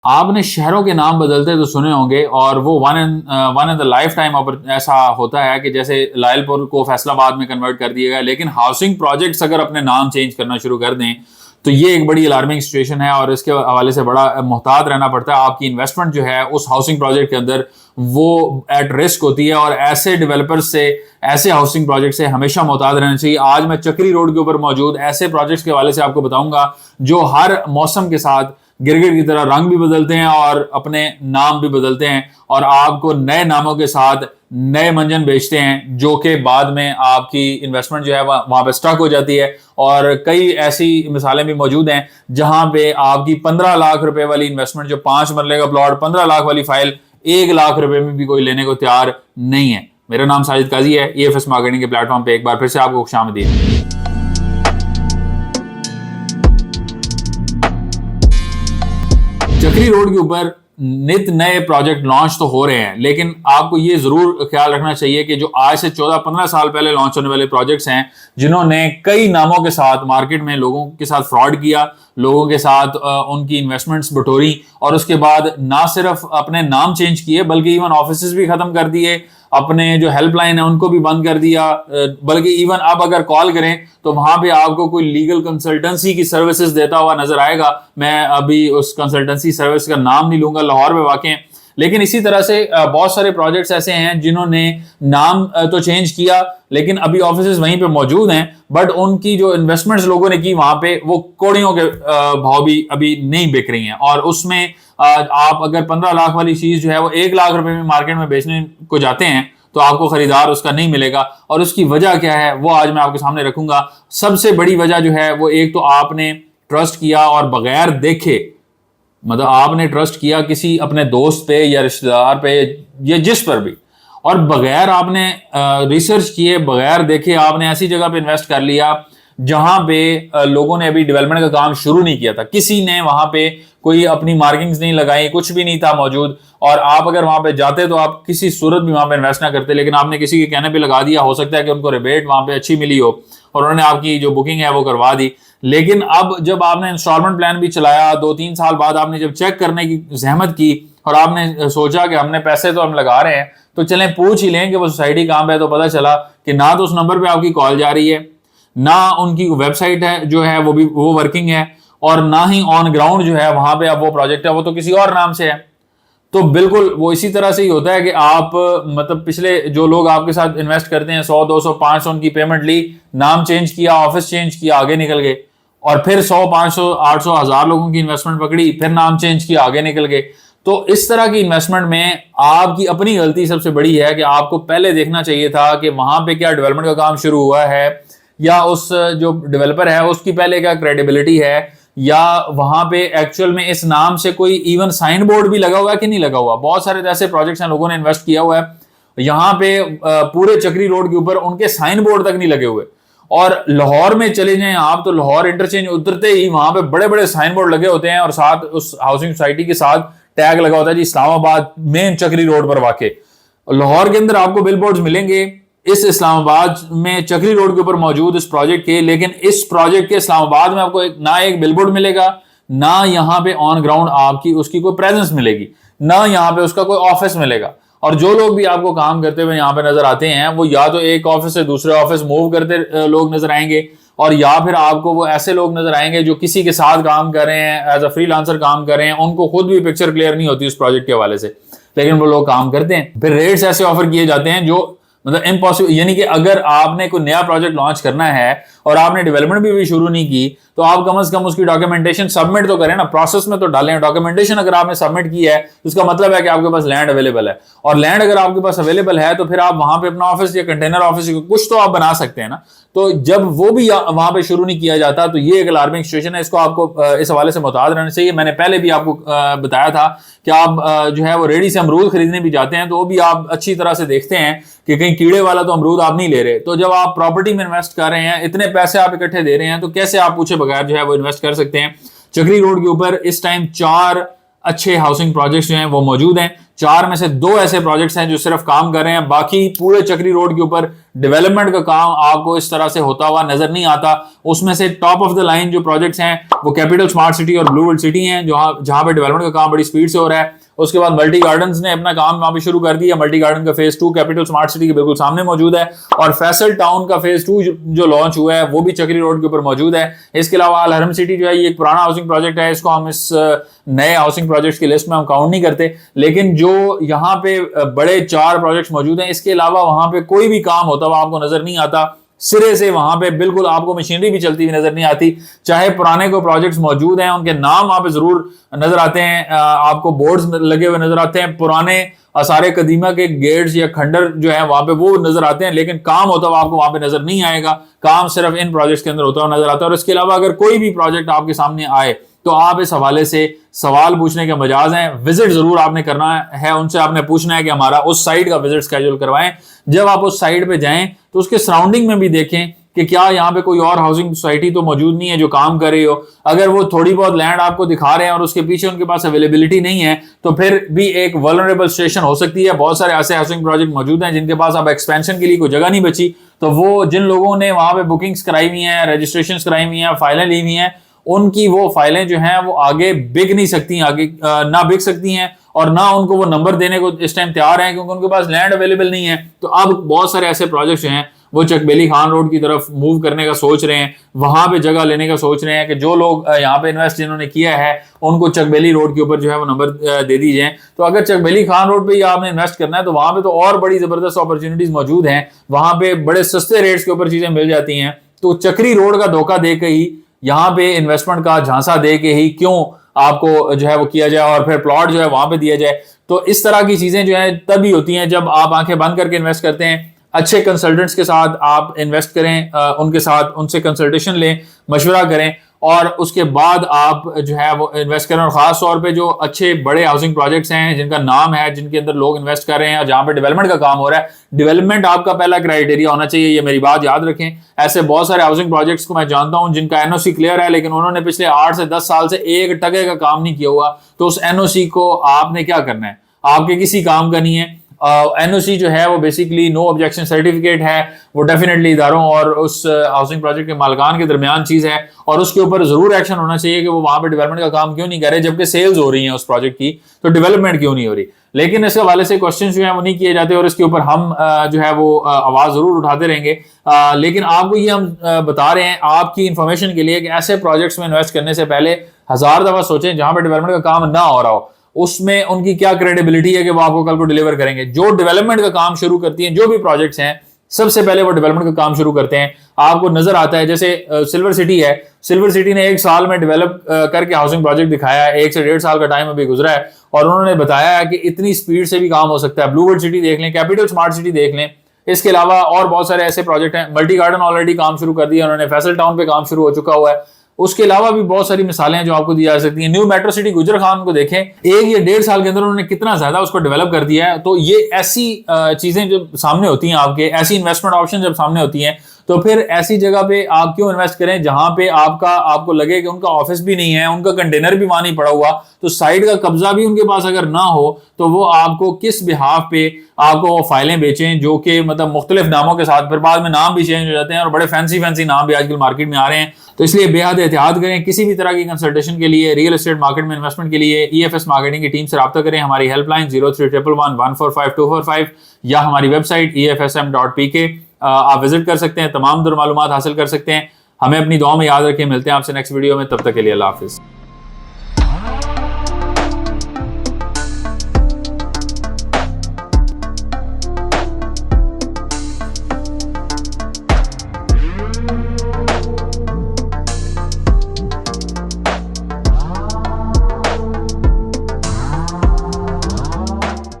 आपने शहरों के नाम बदलते तो सुने होंगे और वो one in the life time ऐसा होता है कि जैसे लायलपुर को फैसलाबाद में कन्वर्ट कर दिया गया, लेकिन हाउसिंग प्रोजेक्ट्स अगर अपने नाम चेंज करना शुरू कर दें तो ये एक बड़ी अलार्मिंग सिचुएशन है और इसके हवाले से बड़ा मुहतात रहना पड़ता है। आपकी इन्वेस्टमेंट जो है उस हाउसिंग प्रोजेक्ट के अंदर वो एट रिस्क होती है और ऐसे डेवलपर्स से, ऐसे हाउसिंग प्रोजेक्ट से हमेशा मुहतात रहना चाहिए। आज मैं चक्री रोड के ऊपर मौजूद ऐसे प्रोजेक्ट्स के हवाले से आपको बताऊंगा जो हर मौसम के साथ गिरगिट की तरह रंग भी बदलते हैं और अपने नाम भी बदलते हैं और आपको नए नामों के साथ नए मंजन बेचते हैं, जो कि बाद में आपकी इन्वेस्टमेंट जो है वहां पे स्टक हो जाती है। और कई ऐसी मिसालें भी मौजूद हैं जहां पे आपकी 15 लाख रुपए वाली इन्वेस्टमेंट, जो 5 मरले का प्लॉट, 15 लाख वाली फाइल 1 लाख रुपए में भी कोई लेने को तैयार नहीं है। मेरा नाम साजिद काजी है। EFS मार्केटिंग के प्लेटफॉर्म पे एक बार फिर से आपको खुशामदीद। चक्री रोड के ऊपर नित नए प्रोजेक्ट लॉन्च तो हो रहे हैं, लेकिन आपको ये जरूर ख्याल रखना चाहिए कि जो आज से 14-15 साल पहले लॉन्च होने वाले प्रोजेक्ट्स हैं, जिन्होंने कई नामों के साथ मार्केट में लोगों के साथ फ्रॉड किया, लोगों के साथ उनकी इन्वेस्टमेंट्स बटोरी और उसके बाद ना सिर्फ अपने नाम चेंज किए बल्कि इवन ऑफिस भी खत्म कर दिए, अपने जो हेल्पलाइन है उनको भी बंद कर दिया, बल्कि इवन अब अगर कॉल करें तो वहां पे आपको कोई लीगल कंसल्टेंसी की सर्विसेज देता हुआ नजर आएगा। मैं अभी उस कंसल्टेंसी सर्विस का नाम नहीं लूंगा, लाहौर में वाक़ है। लेकिन इसी तरह से बहुत सारे प्रोजेक्ट्स ऐसे हैं जिन्होंने नाम तो चेंज किया लेकिन अभी ऑफिस वहीं पे मौजूद हैं, बट उनकी जो इन्वेस्टमेंट्स लोगों ने की वहां पे वो कोड़ियों के भाव भी अभी नहीं बिक रही हैं। और उसमें आप अगर 15 लाख वाली चीज जो है वो 1 लाख रुपए में मार्केट में बेचने को जाते हैं तो आपको खरीदार उसका नहीं मिलेगा। और उसकी वजह क्या है वो आज मैं आपके सामने रखूंगा। सबसे बड़ी वजह जो है वो एक तो आपने ट्रस्ट किया और बगैर देखे, मतलब आपने ट्रस्ट किया किसी अपने दोस्त पे या रिश्तेदार पे या जिस पर भी, और बगैर आपने रिसर्च किए, बगैर देखे आपने ऐसी जगह पे इन्वेस्ट कर लिया जहां पे लोगों ने अभी डेवलपमेंट का काम शुरू नहीं किया था, किसी ने वहां पे कोई अपनी मार्किंग्स नहीं लगाई, कुछ भी नहीं था मौजूद। और आप अगर वहां पे जाते तो आप किसी सूरत भी वहां पे इन्वेस्ट ना करते, लेकिन आपने किसी के कहने पे लगा दिया। हो सकता है कि उनको रिबेट वहां पे अच्छी मिली हो और उन्होंने आपकी जो बुकिंग है वो करवा दी। लेकिन अब जब आपने इंस्टॉलमेंट प्लान भी चलाया, 2-3 साल बाद आपने जब चेक करने की जहमत की और आपने सोचा कि हमने पैसे तो हम लगा रहे हैं तो चलें पूछ ही लें कि वो सोसाइटी कहाँ पे है, तो पता चला कि ना तो उस नंबर पे आपकी कॉल जा रही है, ना उनकी वेबसाइट है जो है वो वर्किंग है, और ना ही ऑन ग्राउंड जो है वहां पे अब वो प्रोजेक्ट है वो तो किसी और नाम से है। तो बिल्कुल वो इसी तरह से ही होता है कि आप मतलब पिछले जो लोग आपके साथ इन्वेस्ट करते हैं 100, 200, 500 उनकी पेमेंट ली, नाम चेंज किया, ऑफिस चेंज किया, आगे निकल गए। और फिर 100, 500, 800, 1000 लोगों की इन्वेस्टमेंट पकड़ी, फिर नाम चेंज किया, आगे निकल गए। तो इस तरह की इन्वेस्टमेंट में आपकी अपनी गलती सबसे बड़ी है कि आपको पहले देखना चाहिए था कि वहां पे क्या डेवलपमेंट का काम शुरू हुआ है, या उस जो डेवलपर है उसकी पहले क्या क्रेडिबिलिटी है, या वहां पे एक्चुअल में इस नाम से कोई इवन साइन बोर्ड भी लगा हुआ है कि नहीं लगा हुआ। बहुत सारे ऐसे प्रोजेक्ट्स हैं लोगों ने इन्वेस्ट किया हुआ है, यहां पे पूरे चक्री रोड के ऊपर उनके साइन बोर्ड तक नहीं लगे हुए। और लाहौर में चले जाएं आप तो लाहौर इंटरचेंज उतरते ही वहां पे बड़े बड़े साइन बोर्ड लगे होते हैं और साथ उस हाउसिंग सोसाइटी के साथ टैग लगा होता है जी इस्लामाबाद मेन चक्री रोड पर वाक़े। लाहौर के अंदर आपको बिल बोर्ड मिलेंगे इस इस्लामाबाद में चक्री रोड के ऊपर मौजूद इस प्रोजेक्ट के, लेकिन इस प्रोजेक्ट के इस्लामाबाद में आपको ना एक बिलबोर्ड मिलेगा, ना यहां पे ऑन ग्राउंड आपकी उसकी कोई प्रेजेंस मिलेगी, ना यहां पे उसका कोई ऑफिस मिलेगा। और जो लोग भी आपको काम करते हुए यहां पे नजर आते हैं वो या तो एक ऑफिस से दूसरे ऑफिस मूव करते लोग नजर आएंगे, और या फिर आपको वो ऐसे लोग नजर आएंगे जो किसी के साथ काम कर रहे हैं, एज अ फ्रीलांसर काम कर रहे हैं, उनको खुद भी पिक्चर क्लियर नहीं होती उस प्रोजेक्ट के हवाले से, लेकिन वो लोग काम करते हैं। फिर रेट्स ऐसे ऑफर किए जाते हैं जो मतलब इम्पॉसिबल, यानी कि अगर आपने कोई नया प्रोजेक्ट लॉन्च करना है और आपने डेवलपमेंट भी शुरू नहीं की तो आप कम से कम उसकी डॉक्यूमेंटेशन सबमिट तो करें ना, प्रोसेस में तो डालें। डॉक्यूमेंटेशन अगर आपने सबमिट की है तो इसका मतलब है कि आपके पास लैंड अवेलेबल है, और लैंड अगर आपके पास अवेलेबल है तो फिर आप वहां पे अपना ऑफिस या कंटेनर ऑफिस कुछ तो आप बना सकते हैं ना। तो जब वो भी वहां पे शुरू नहीं किया जाता तो ये एक अलार्मिंग सिचुएशन है, इसको आपको इस हवाले से मुताद रहना चाहिए। मैंने पहले भी आपको बताया था कि आप जो है वो रेडी से अमरूद खरीदने भी जाते हैं तो वो भी आप अच्छी तरह से देखते हैं कि कहीं कीड़े वाला तो अमरूद आप नहीं ले रहे। तो जब आप प्रॉपर्टी में इन्वेस्ट कर रहे हैं, इतने पैसे आप इकट्ठे दे रहे हैं, तो कैसे आप पूछे बगैर जो है वो इन्वेस्ट कर सकते हैं। चक्री रोड के ऊपर इस टाइम 4 अच्छे हाउसिंग प्रोजेक्ट्स जो हैं वो मौजूद हैं। 4 में से 2 ऐसे प्रोजेक्ट्स हैं जो सिर्फ काम कर रहे हैं, बाकी पूरे चक्री रोड के ऊपर डेवलपमेंट का काम आपको इस तरह से होता हुआ नजर नहीं आता। उसमें से टॉप ऑफ द लाइन जो प्रोजेक्ट्स हैं वो कैपिटल स्मार्ट सिटी और ब्लू वर्ल्ड सिटी हैं, जहां पे डेवलपमेंट का काम बड़ी स्पीड से हो रहा है। उसके बाद मल्टी गार्डन्स ने अपना काम वहां पे शुरू कर दिया। मल्टी गार्डन का फेज 2 कैपिटल स्मार्ट सिटी के बिल्कुल सामने मौजूद है, और फैसल टाउन का फेज 2 जो लॉन्च हुआ है वो भी चक्री रोड के ऊपर मौजूद है। इसके अलावा अल हरम सिटी जो है ये एक पुराना हाउसिंग प्रोजेक्ट है, इसको हम इस नए हाउसिंग प्रोजेक्ट्स की लिस्ट में हम काउंट नहीं करते, लेकिन जो यहाँ पे बड़े 4 प्रोजेक्ट्स मौजूद हैं, इसके अलावा वहां पे कोई भी काम होता हुआ आपको नजर नहीं आता। सिरे से वहां पे बिल्कुल आपको मशीनरी भी चलती हुई नजर नहीं आती। चाहे पुराने कोई प्रोजेक्ट्स मौजूद हैं, उनके नाम वहां पे जरूर नजर आते हैं, आपको बोर्ड्स लगे हुए नजर आते हैं, पुराने आसारे कदीमा के गेट्स या खंडर जो है वहां पे वो नजर आते हैं, लेकिन काम होता हुआ आपको वहां पे नजर नहीं आएगा। काम सिर्फ इन प्रोजेक्ट्स के अंदर होता हुआ नजर आता है। और इसके अलावा अगर कोई भी प्रोजेक्ट आपके सामने आए तो आप इस हवाले से सवाल पूछने के मजाज हैं। विजिट जरूर आपने करना है, उनसे आपने पूछना है कि हमारा उस साइट का विजिट स्केड्यूल करवाएं। जब आप उस साइट पे जाएं तो उसके सराउंडिंग में भी देखें कि क्या यहाँ पे कोई और हाउसिंग सोसाइटी तो मौजूद नहीं है जो काम कर रही हो। अगर वो थोड़ी बहुत लैंड आपको दिखा रहे हैं और उसके पीछे उनके पास अवेलेबिलिटी नहीं है तो फिर भी एक वल्नरेबल सिचुएशन हो सकती है। बहुत सारे ऐसे हाउसिंग प्रोजेक्ट मौजूद हैं जिनके पास अब एक्सपेंशन के लिए कोई जगह नहीं बची, तो वो जिन लोगों ने वहां पे बुकिंग्स कराई हुई हैं, रजिस्ट्रेशन कराई हुई हैं, फाइलें ली हुई हैं, उनकी वो फाइलें जो हैं वो आगे बिक नहीं सकती, आगे ना बिक सकती हैं, और ना उनको वो नंबर देने को इस टाइम तैयार हैं क्योंकि उनके पास लैंड अवेलेबल नहीं है। तो अब बहुत सारे ऐसे प्रोजेक्ट्स हैं वो चकबेली खान रोड की तरफ मूव करने का सोच रहे हैं, वहां पे जगह लेने का सोच रहे हैं कि जो लोग यहाँ पे इन्वेस्ट जिन्होंने किया है उनको चकबेली रोड के ऊपर जो है वो नंबर दे दीजिए। तो अगर चकबेली खान रोड पे ही आपने इन्वेस्ट करना है तो वहां पे तो और बड़ी जबरदस्त अपॉर्चुनिटीज मौजूद हैं, वहां पे बड़े सस्ते रेट्स के ऊपर चीजें मिल जाती हैं। तो चक्री रोड का धोखा दे के ही, यहाँ पे इन्वेस्टमेंट का झांसा दे के ही क्यों आपको जो है वो किया जाए और फिर प्लॉट जो है वहां पे दिया जाए। तो इस तरह की चीजें जो है तभी होती हैं जब आप आंखें बंद करके इन्वेस्ट करते हैं। अच्छे कंसल्टेंट्स के साथ आप इन्वेस्ट करें, उनके साथ उनसे कंसल्टेशन लें, मशवरा करें, और उसके बाद आप जो है वो इन्वेस्ट करें। और खास तौर पे जो अच्छे बड़े हाउसिंग प्रोजेक्ट्स हैं जिनका नाम है, जिनके अंदर लोग इन्वेस्ट कर रहे हैं और जहां पे डेवलपमेंट का काम हो रहा है, डेवलपमेंट आपका पहला क्राइटेरिया होना चाहिए, ये मेरी बात याद रखें। ऐसे बहुत सारे हाउसिंग प्रोजेक्ट्स को मैं जानता हूं जिनका एनओसी क्लियर है लेकिन उन्होंने पिछले 8 से 10 साल से 1 टके का काम नहीं किया हुआ। तो उस एनओसी को आपने क्या करना है, आपके किसी काम का नहीं है। एनओसी जो है वो बेसिकली नो ऑब्जेक्शन सर्टिफिकेट है, वो डेफिनेटली इदारों और उस हाउसिंग प्रोजेक्ट के मालिकान के दरमियान चीज है, और उसके ऊपर जरूर एक्शन होना चाहिए कि वो वहां पे डेवलपमेंट का काम क्यों नहीं कर रहे, जबकि सेल्स हो रही हैं उस प्रोजेक्ट की, तो डेवलपमेंट क्यों नहीं हो रही। लेकिन इसके हवाले से क्वेश्चन जो है वो नहीं किए जाते और इसके ऊपर हम जो है वो आवाज जरूर उठाते रहेंगे। लेकिन आपको ये हम बता रहे हैं आपकी इंफॉर्मेशन के लिए कि ऐसे प्रोजेक्ट्स में इन्वेस्ट करने से पहले 1000 दफा सोचें जहां पर डेवलपमेंट का काम ना हो रहा हो, उसमें उनकी क्या क्रेडिबिलिटी है कि वो आपको कल को डिलीवर करेंगे। जो डेवलपमेंट का काम शुरू करती हैं, जो भी प्रोजेक्ट्स हैं, सबसे पहले वो डेवलपमेंट का काम शुरू करते हैं। आपको नजर आता है जैसे सिल्वर सिटी है, सिल्वर सिटी ने 1 साल में डेवलप करके हाउसिंग प्रोजेक्ट दिखाया है, 1 से 1.5 साल का टाइम अभी गुजरा है, और उन्होंने बताया है कि इतनी स्पीड से भी काम हो सकता है। ब्लू वर्ल्ड सिटी देख लें, कैपिटल स्मार्ट सिटी देख लें, इसके अलावा और बहुत सारे ऐसे प्रोजेक्ट हैं। मल्टी गार्डन ऑलरेडी काम शुरू कर दिया उन्होंने, फैसल टाउन पे काम शुरू हो चुका हुआ है। उसके अलावा भी बहुत सारी मिसालें हैं जो आपको दी जा सकती हैं। न्यू मेट्रो सिटी गुजर खान को देखें, 1 या 1.5 साल के अंदर उन्होंने कितना ज्यादा उसको डेवलप कर दिया है। तो ये ऐसी चीजें जब सामने होती हैं, आपके ऐसी इन्वेस्टमेंट ऑप्शन जब सामने होती हैं, तो फिर ऐसी जगह पे आप क्यों इन्वेस्ट करें जहां पे आपको लगे कि उनका ऑफिस भी नहीं है, उनका कंटेनर भी वहां नहीं पड़ा हुआ, तो साइड का कब्जा भी उनके पास अगर ना हो तो वो आपको किस बिहाफ पे आपको वो फाइलें बेचें जो कि मतलब मुख्तलिफ नामों के साथ, फिर बाद में नाम भी चेंज हो जाते हैं और बड़े फैंसी नाम भी आजकल मार्केट में आ रहे हैं। तो इसलिए बेहद एहतियात करें। किसी भी तरह की कंसल्टेशन के लिए, रियल एस्टेट मार्केट में इन्वेस्टमेंट के लिए EFS मार्केटिंग की टीम से रब्ता करें। हमारी हेल्पलाइन 0311145245 या हमारी वेबसाइट efsm.pk आप विजिट कर सकते हैं, तमाम मालूमात हासिल कर सकते हैं। हमें अपनी दुआ में याद रखें। मिलते हैं आपसे नेक्स्ट वीडियो में, तब तक के लिए अल्लाह हाफिज।